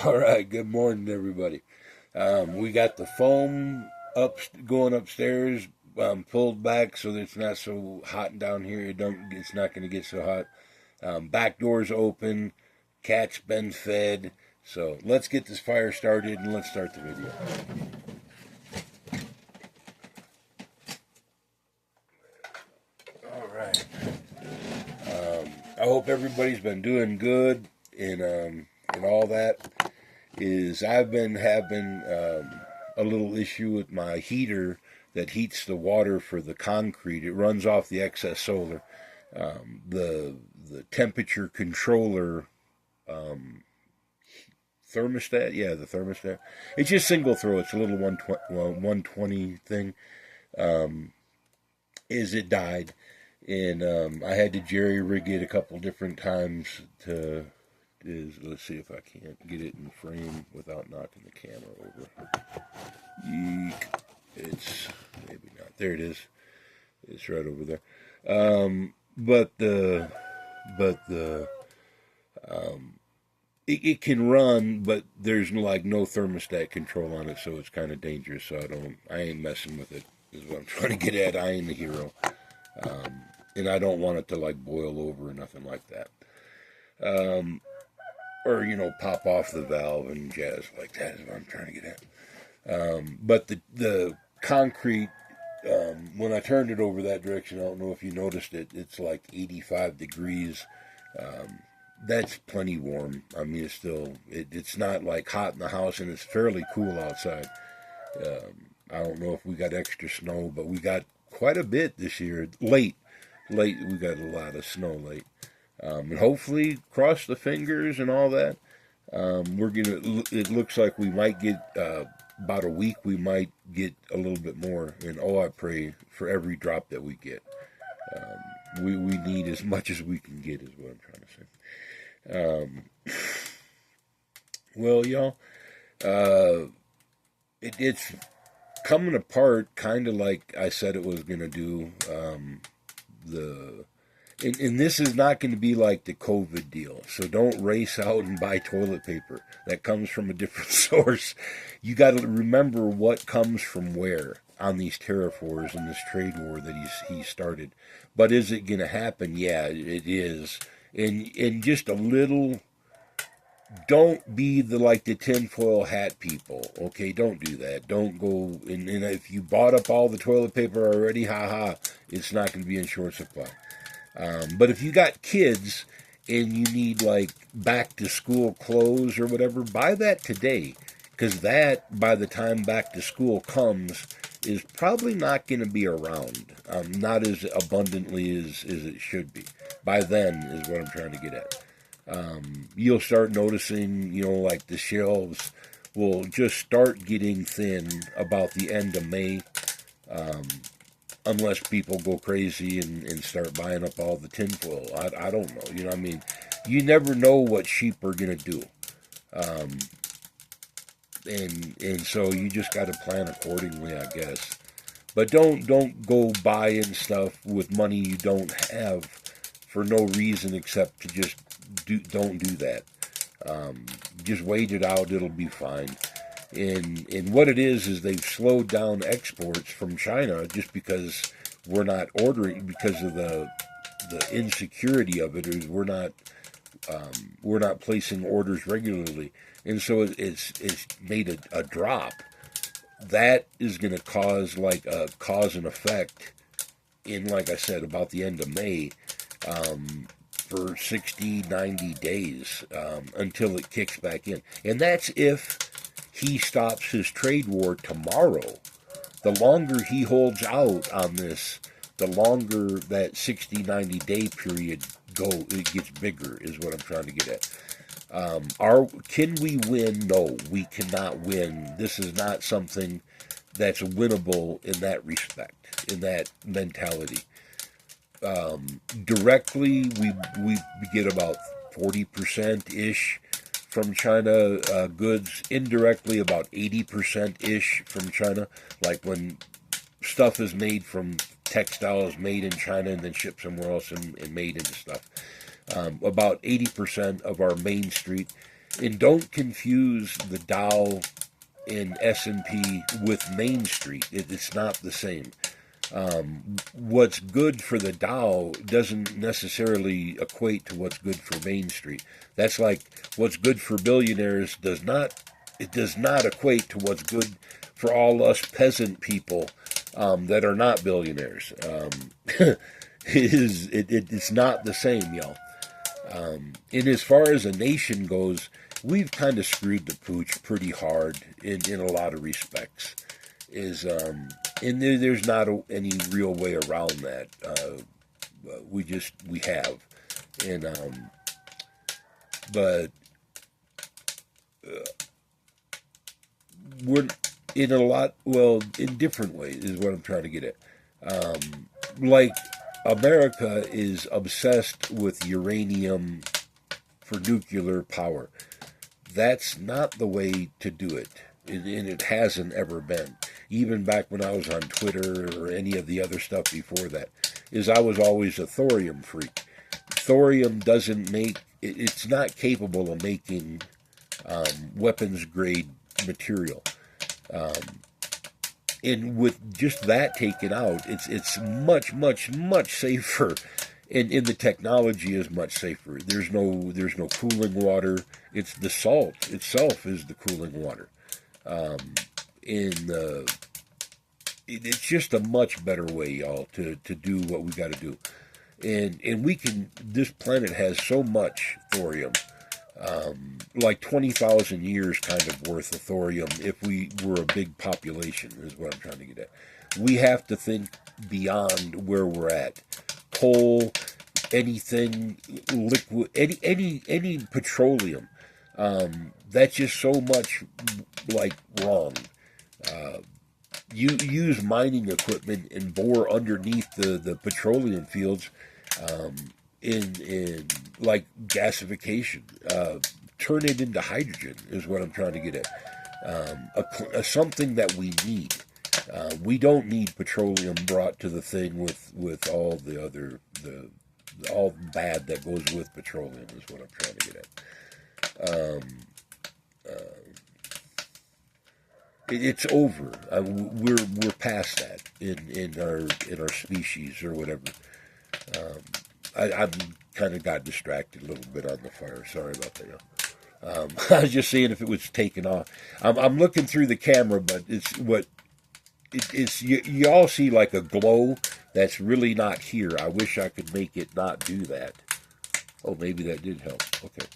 All right, good morning, everybody. We got the foam up going upstairs, pulled back so that it's not so hot down here. It's not going to get so hot. Back doors open, cat's been fed. So let's get this fire started and let's start the video. All right. I hope everybody's been doing good and all that. I've been having a little issue with my heater that heats the water for the concrete. It runs off the excess solar. The temperature controller thermostat, yeah, the thermostat. It's just single throw. It's a little 120 thing. It died, and I had to jerry rig it a couple different times to let's see if I can't get it in frame without knocking the camera over. Eek. It's maybe not. There it is. It's right over there. It can run, but there's no thermostat control on it, so it's kind of dangerous. So I ain't messing with it. Is what I'm trying to get at. I ain't the hero, and I don't want it to boil over or nothing like that. Or pop off the valve and jazz like that is what I'm trying to get at. But the concrete, when I turned it over that direction, I don't know if you noticed it. It's like 85 degrees. That's plenty warm. I mean, it's not like hot in the house, and it's fairly cool outside. I don't know if we got extra snow, but we got quite a bit this year. Late, we got a lot of snow late. And hopefully, cross the fingers and all that. It looks like we might get about a week. We might get a little bit more. And I pray for every drop that we get. We need as much as we can get, is what I'm trying to say. Well, y'all, it's coming apart, kind of like I said it was gonna do. And this is not going to be like the COVID deal. So don't race out and buy toilet paper. That comes from a different source. You got to remember what comes from where on these tariff wars and this trade war that he started. But is it going to happen? Yeah, it is. And just a little. Don't be the tinfoil hat people. Okay, don't do that. Don't go and if you bought up all the toilet paper already, it's not going to be in short supply. But if you got kids and you need back to school clothes or whatever, buy that today. Because that, by the time back to school comes, is probably not going to be around. Not as abundantly as it should be. By then is what I'm trying to get at. You'll start noticing, the shelves will just start getting thin about the end of May. Unless people go crazy and start buying up all the tinfoil. I don't know. You never know what sheep are going to do. And so you just got to plan accordingly, I guess. But don't go buying stuff with money you don't have for no reason except to just don't do that. Just wait it out. It'll be fine. And what it is they've slowed down exports from China just because we're not ordering, because of the insecurity of it, is we're not placing orders regularly, and so it's made a drop. That is going to cause a cause and effect in, like I said, about the end of May, for 60, 90 days, until it kicks back in. And that's if he stops his trade war tomorrow. The longer he holds out on this, the longer that 60, 90 day period it gets bigger, is what I'm trying to get at. Can we win? No, we cannot win. This is not something that's winnable in that respect, in that mentality. Directly, we get about 40%-ish from China goods. Indirectly, about 80%-ish from China. Like when stuff is made from textiles made in China and then shipped somewhere else and made into stuff. About 80% of our Main Street. And don't confuse the Dow and S&P with Main Street. It's not the same. What's good for the Dow doesn't necessarily equate to what's good for Main Street. That's like what's good for billionaires does not equate to what's good for all us peasant people that are not billionaires. It's not the same, y'all. And as far as a nation goes, we've kind of screwed the pooch pretty hard in a lot of respects. And there's not any real way around that. We have, and but we're in a lot. Well, in different ways is what I'm trying to get at. Like America is obsessed with uranium for nuclear power. That's not the way to do it, and it hasn't ever been. Even back when I was on Twitter or any of the other stuff before that, is I was always a thorium freak. Thorium doesn't make, it's not capable of making weapons grade material. And with just that taken out, it's much, much, much safer. And the technology is much safer. There's no cooling water. It's the salt itself is the cooling water. It's just a much better way, y'all, to do what we got to do. And we can, this planet has so much thorium, like 20,000 years kind of worth of thorium if we were a big population, is what I'm trying to get at. We have to think beyond where we're at. Coal, anything liquid, any petroleum, that's just so much like wrong. You use mining equipment and bore underneath the petroleum fields in like gasification. Turn it into hydrogen is what I'm trying to get at. Something that we need. We don't need petroleum brought to the thing with all the other all bad that goes with petroleum is what I'm trying to get at. It's over. We're past that in our species or whatever. I'm kind of got distracted a little bit on the fire. Sorry about that. I was just seeing if it was taken off. I'm looking through the camera, but it's you all see like a glow that's really not here. I wish I could make it not do that. Oh, maybe that did help. Okay.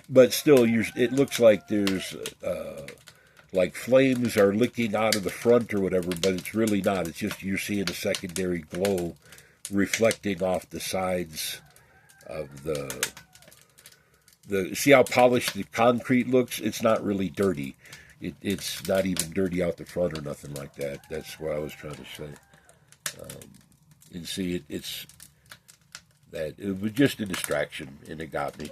But still, it looks like there's like flames are licking out of the front or whatever, but it's really not. It's just you're seeing a secondary glow reflecting off the sides of the see how polished the concrete looks? It's not really dirty. It's not even dirty out the front or nothing like that. That's what I was trying to say. And see, it's that it was just a distraction, and it got me.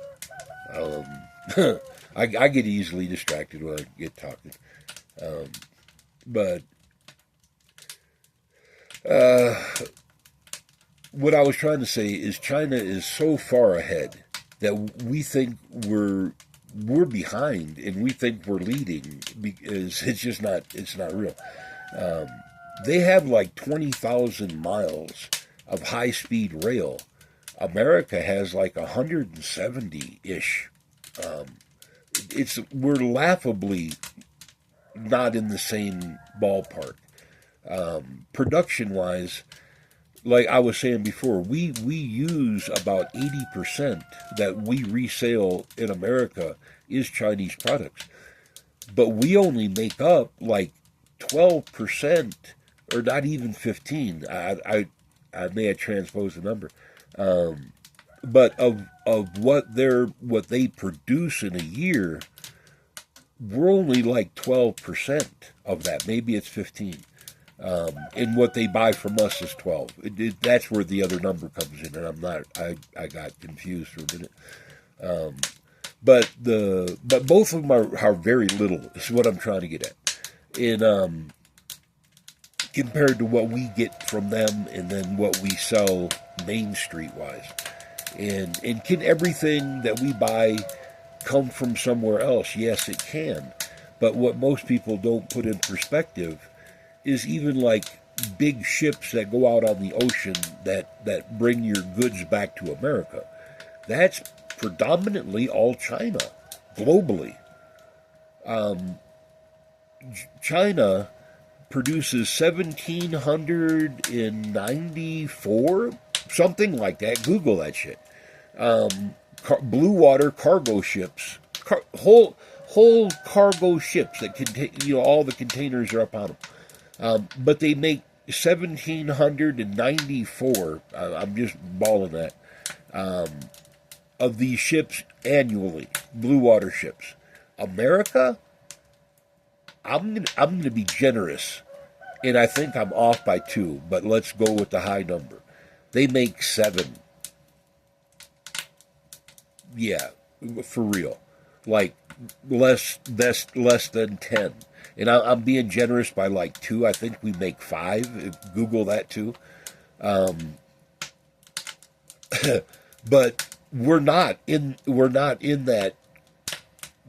I get easily distracted when I get talking. But what I was trying to say is China is so far ahead that we think we're behind and we think we're leading because it's not real. They have like 20,000 miles of high-speed rail. America has like 170-ish. We're laughably not in the same ballpark. Production-wise, like I was saying before, we use about 80% that we resell in America is Chinese products. But we only make up like 12%, or not even 15. I may have transposed the number. But of what they produce in a year, we're only like 12% of that. Maybe it's 15. And what they buy from us is 12. That's where the other number comes in, and I got confused for a minute. But both of them are very little. Is what I'm trying to get at. And compared to what we get from them, and then what we sell Main Street wise, and can everything that we buy come from somewhere else? Yes, it can. But what most people don't put in perspective is even like big ships that go out on the ocean that bring your goods back to America. That's predominantly all China, globally. China produces 1,794, something like that. Google that shit. Blue water cargo ships, whole cargo ships that contain, all the containers are up on them. But they make 1,794. I'm just balling that, of these ships annually, blue water ships. America, I'm gonna be generous, and I think I'm off by 2, but let's go with the high number. They make 7. Yeah, for real. Like less than 10. And I'm being generous by like 2. I think we make 5. Google that too. But we're not in that,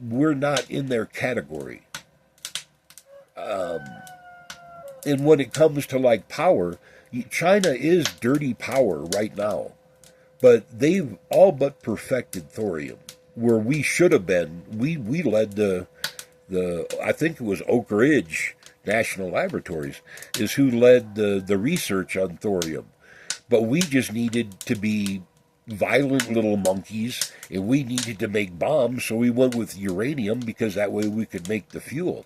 we're not in their category. And when it comes to like power, China is dirty power right now, but they've all but perfected thorium. Where we should have been, we led the I think it was Oak Ridge National Laboratories is who led the research on thorium, but we just needed to be violent little monkeys, and we needed to make bombs, so we went with uranium because that way we could make the fuel.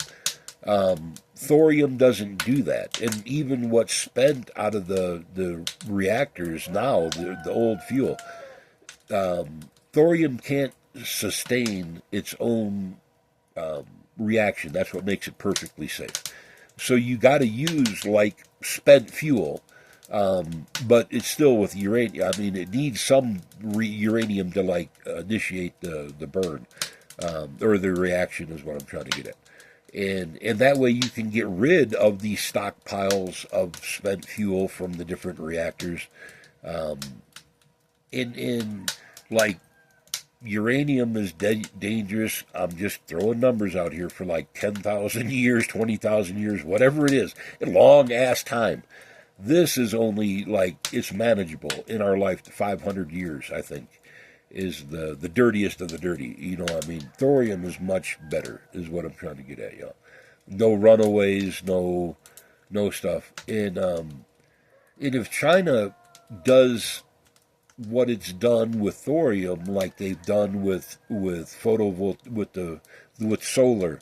Thorium doesn't do that, and even what's spent out of the reactors now, the old fuel, thorium can't sustain its own reaction. That's what makes it perfectly safe. So you got to use like spent fuel, but it's still with uranium. I mean, it needs some uranium to like initiate the burn, or the reaction is what I'm trying to get at. And that way you can get rid of these stockpiles of spent fuel from the different reactors. In like uranium is dangerous. I'm just throwing numbers out here for like 10,000 years, 20,000 years, whatever it is, a long ass time. This is only like it's manageable in our life. 500 years, I think, is the dirtiest of the dirty. I mean, thorium is much better, is what I'm trying to get at, y'all. No runaways, no stuff. And if China does what it's done with thorium, like they've done with solar,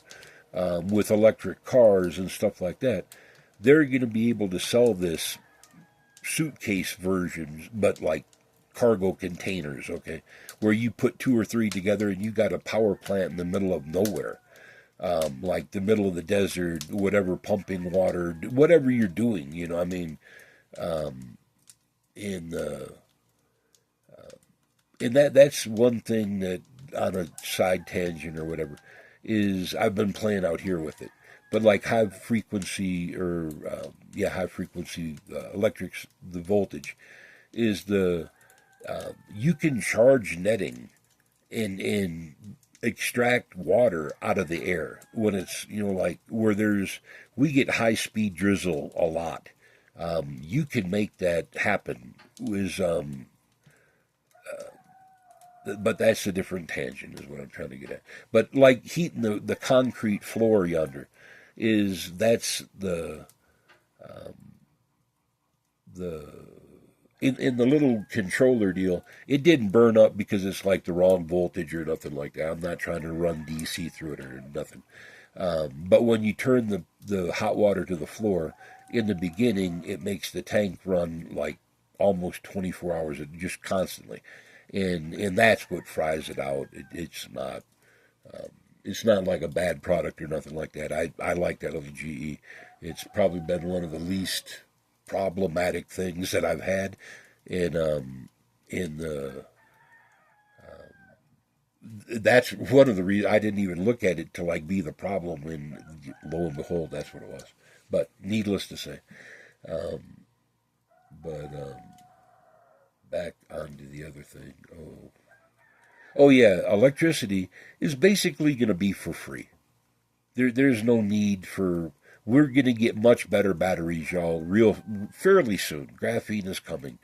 with electric cars and stuff like that, they're going to be able to sell this suitcase versions, but like cargo containers, okay, where you put 2 or 3 together and you got a power plant in the middle of nowhere, like the middle of the desert, whatever, pumping water, whatever you're doing, I mean, in the and that's one thing that, on a side tangent or whatever, is I've been playing out here with it. But like high frequency electrics, the voltage is you can charge netting and extract water out of the air when it's, like where we get high speed drizzle a lot. You can make that happen but that's a different tangent, is what I'm trying to get at. But like heating the concrete floor yonder, that's in the little controller deal. It didn't burn up because it's like the wrong voltage or nothing like that. I'm not trying to run DC through it or nothing. But when you turn the hot water to the floor, in the beginning, it makes the tank run like almost 24 hours, just constantly. And that's what fries it out. It's not like a bad product or nothing like that. I like that little GE. It's probably been one of the least problematic things that I've had. And that's one of the reasons I didn't even look at it to like be the problem. And lo and behold, that's what it was. But needless to say, but back onto the other thing. Oh, Oh yeah, electricity is basically going to be for free. There's no need for. We're going to get much better batteries, y'all, real fairly soon. Graphene is coming.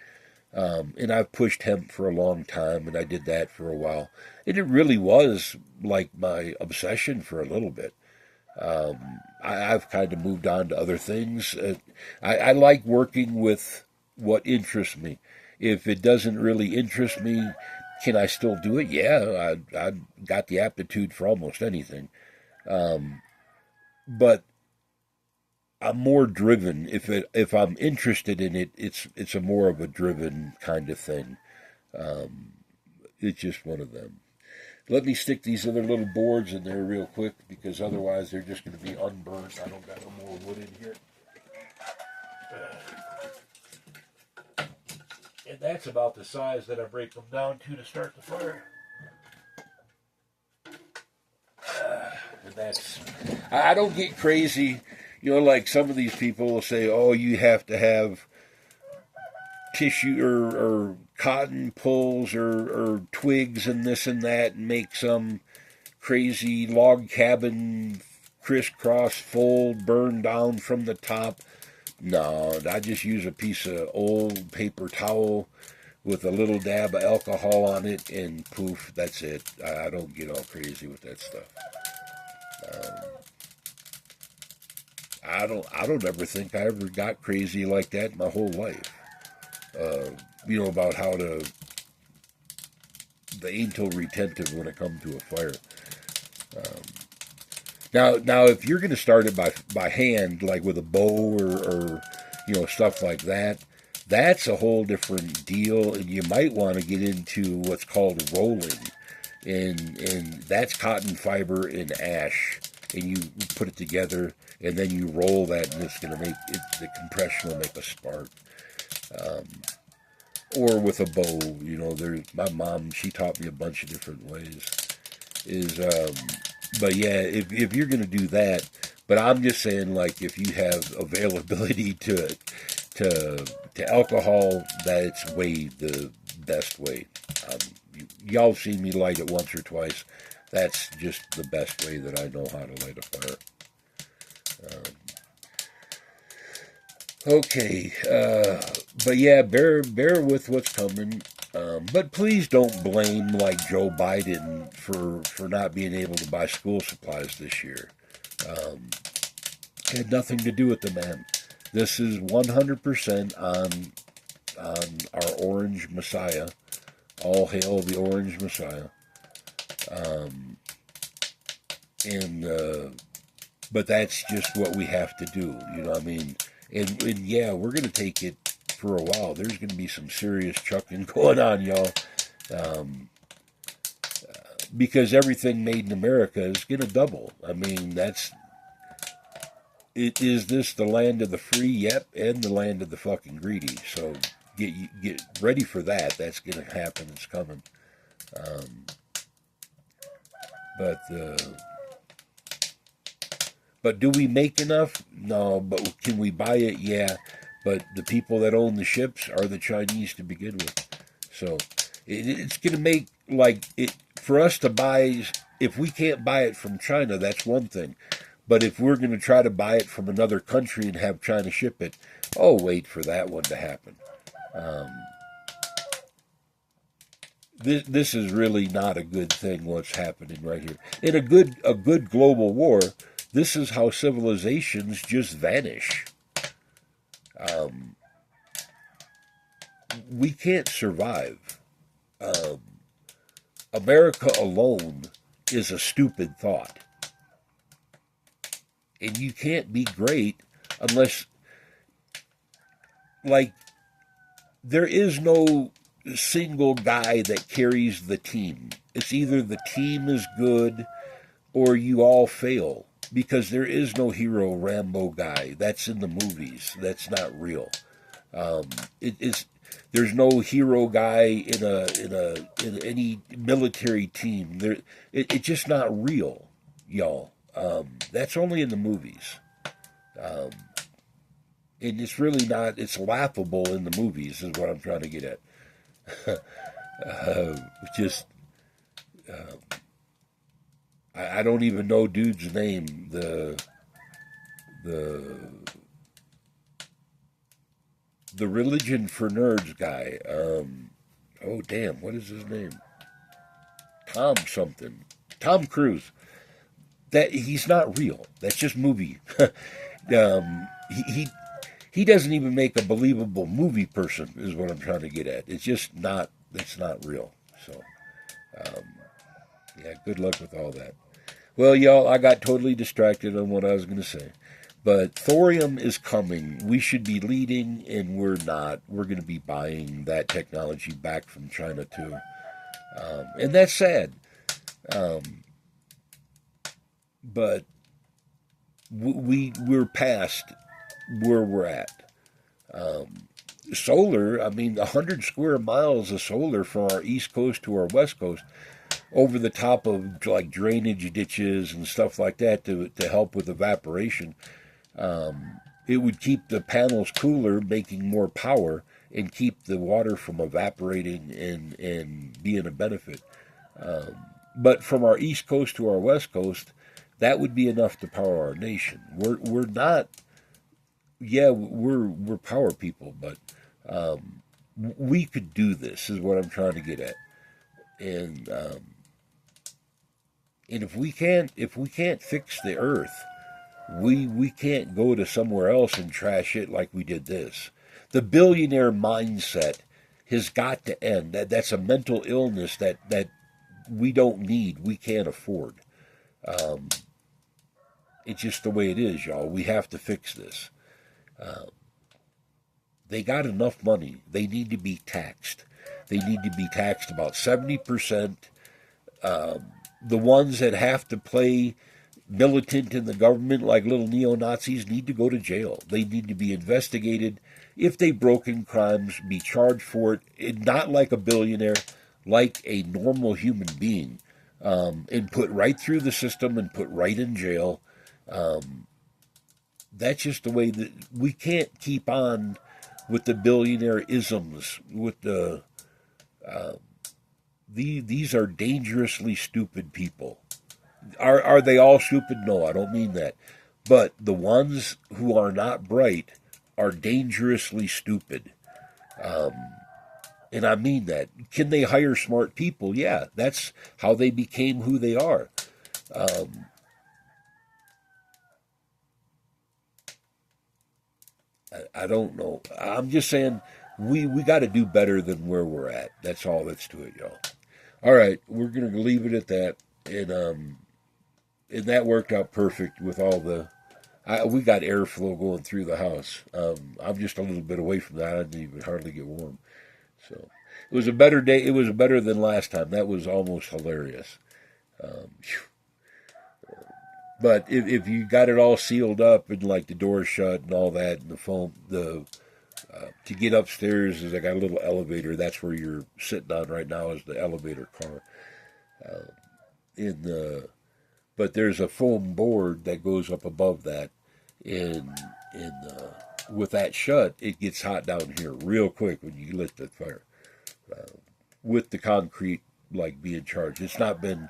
And I've pushed hemp for a long time, and I did that for a while. And it really was like my obsession for a little bit. I've kind of moved on to other things. I like working with what interests me. If it doesn't really interest me, can I still do it? Yeah, I got the aptitude for almost anything. But I'm more driven. If I'm interested in it, it's a more of a driven kind of thing. It's just one of them. Let me stick these other little boards in there real quick because otherwise they're just going to be unburnt. I don't got no more wood in here. And that's about the size that I break them down to start the fire. And that's, I don't get crazy. You know, like some of these people will say, oh, you have to have tissue or cotton pulls or twigs and this and that and make some crazy log cabin crisscross fold burn down from the top. No, I just use a piece of old paper towel with a little dab of alcohol on it, and poof, that's it. I don't get all crazy with that stuff. I don't ever think I ever got crazy like that in my whole life. You know about how to they ain't till retentive when it comes to a fire. Now, if you're going to start it by hand, like with a bow or you know stuff like that, that's a whole different deal, and you might want to get into what's called rolling, and that's cotton fiber and ash, and you put it together, and then you roll that, and it's going to make it, the compression will make a spark. Or with a bow, you know, my mom, she taught me a bunch of different ways. Is But yeah, if you're going to do that, but I'm just saying, like, if you have availability to alcohol, that's way the best way. Y'all seen me light it once or twice. That's just the best way that I know how to light a fire. Okay, but yeah, bear with what's coming. But please don't blame like Joe Biden for not being able to buy school supplies this year. It had nothing to do with the man. This is 100% on our Orange Messiah. All hail the Orange Messiah. And but that's just what we have to do. You know what I mean? And yeah, we're gonna take it for a while. There's gonna be some serious chucking going on, y'all. Um, because everything made in America is gonna double. I mean, that's it. Is this the land of the free? Yep, and the land of the fucking greedy. So get ready for that. That's gonna happen. It's coming. Um, but But do we make enough? No. But can we buy it? Yeah. But the people that own the ships are the Chinese to begin with. So it's going to make like it for us to buy. If we can't buy it from China, that's one thing. But if we're going to try to buy it from another country and have China ship it, oh, wait for that one to happen. Um, this is really not a good thing. What's happening right here in a good global war? This is how civilizations just vanish. Um, we can't survive. Um, America alone is a stupid thought. And you can't be great unless, like, there is no single guy that carries the team. It's either the team is good or you all fail. Because there is no hero Rambo guy. That's in the movies. That's not real. It's there's no hero guy in any military team. It's just not real, y'all. That's only in the movies, and it's really not. It's laughable in the movies, is what I'm trying to get at. Just I don't even know dude's name. The the religion for nerds guy. Oh damn, what is his name? Tom something. Tom Cruise. That he's not real. That's just movie. He doesn't even make a believable movie person. Is what I'm trying to get at. It's just not. It's not real. So yeah, good luck with all that. Well, y'all, I got totally distracted on what I was going to say. But thorium is coming. We should be leading, and we're not. We're going to be buying that technology back from China too, and that's sad. Um, but we're past where we're at. Solar. I mean, 100 square miles of solar from our east coast to our west coast, over the top of like drainage ditches and stuff like that to help with evaporation. It would keep the panels cooler, making more power, and keep the water from evaporating and being a benefit. But from our east coast to our west coast, that would be enough to power our nation. We're not. Yeah, we're power people, but we could do this. Is what I'm trying to get at. And if we can't fix the earth, we can't go to somewhere else and trash it like we did this. The billionaire mindset has got to end. That's a mental illness that we don't need. We can't afford. It's just the way it is, y'all. We have to fix this. They got enough money. They need to be taxed. They need to be taxed about 70%. The ones that have to play militant in the government like little neo-Nazis need to go to jail. They need to be investigated. If they've broken crimes, be charged for it, and not like a billionaire, like a normal human being, and put right through the system and put right in jail. That's just the way that we can't keep on with the billionaire isms. With these are dangerously stupid people. Are they all stupid? No, I don't mean that. But the ones who are not bright are dangerously stupid. And I mean that. Can they hire smart people? Yeah, that's how they became who they are. I don't know. I'm just saying we got to do better than where we're at. That's all that's to it, y'all. All right, we're gonna leave it at that, and that worked out perfect with all the. We got airflow going through the house. I'm just a little bit away from that. I didn't even hardly get warm. So it was a better day. It was better than last time. That was almost hilarious. But if you got it all sealed up and like the door shut and all that and the phone, to get upstairs is I got a little elevator. That's where you're sitting on right now is the elevator car. In the But there's a foam board that goes up above that, and with that shut, it gets hot down here real quick when you lit the fire. With the concrete like being charged, it's not been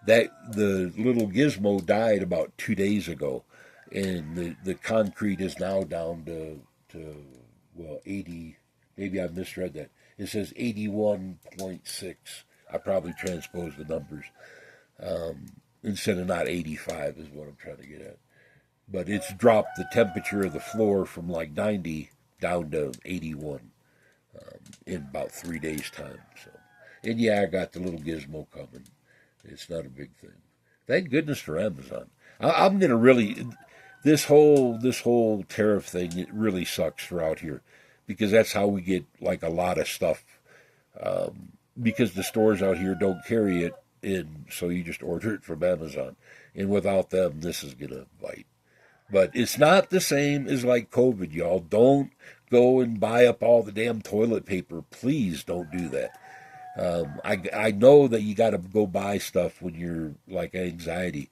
that the little gizmo died about 2 days ago, and the concrete is now down to well 80. Maybe I misread that. It says 81.6. I probably transposed the numbers. Instead of not 85 is what I'm trying to get at. But it's dropped the temperature of the floor from like 90 down to 81 in about 3 days' time. So, and yeah, I got the little gizmo coming. It's not a big thing. Thank goodness for Amazon. I'm gonna really this whole tariff thing. It really sucks for out here because that's how we get like a lot of stuff. Because the stores out here don't carry it in, so you just order it from Amazon. And without them, this is gonna bite. But it's not the same as like COVID, y'all. Don't go and buy up all the damn toilet paper. Please don't do that. I know that you got to go buy stuff when you're like anxiety,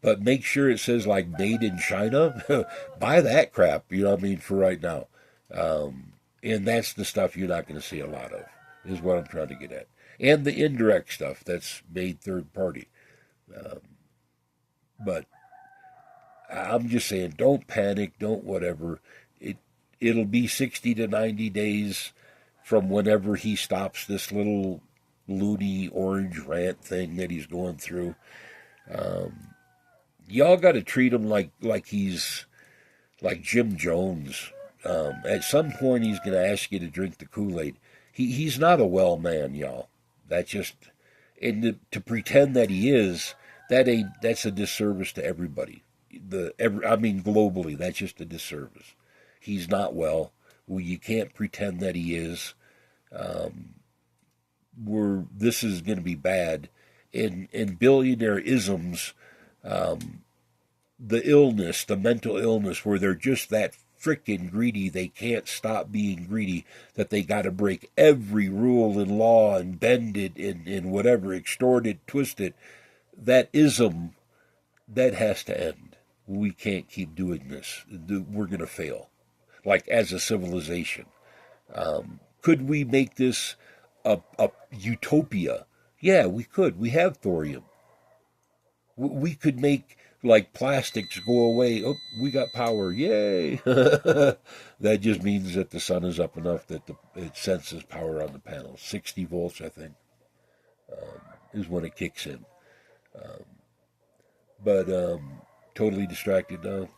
but make sure it says like made in China. Buy that crap. You know what I mean for right now. And that's the stuff you're not going to see a lot of. Is what I'm trying to get at. and the indirect stuff that's made third party. But I'm just saying, don't panic, don't whatever. It it'll be 60 to 90 days from whenever he stops this little loony orange rant thing that he's going through. Y'all got to treat him like he's like Jim Jones. At some point, he's going to ask you to drink the Kool-Aid. He's not a well man, y'all. That just and to pretend that he is, that's a disservice to everybody. I mean globally, that's just a disservice. He's not well. Well, you can't pretend that he is. This is going to be bad. In billionaire isms, the illness, the mental illness, where they're just that freaking greedy, they can't stop being greedy, that they got to break every rule and law and bend it and whatever, extort it, twist it. That ism, that has to end. We can't keep doing this. We're going to fail, like as a civilization. Could we make this a utopia? Yeah, we could. We have thorium. We could make like plastics go away. Oh, we got power. Yay. That just means that the sun is up enough that it senses power on the panel. 60 volts, I think, is when it kicks in. But totally distracted now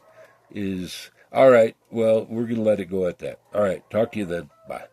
is all right. Well, we're going to let it go at that. All right. Talk to you then. Bye.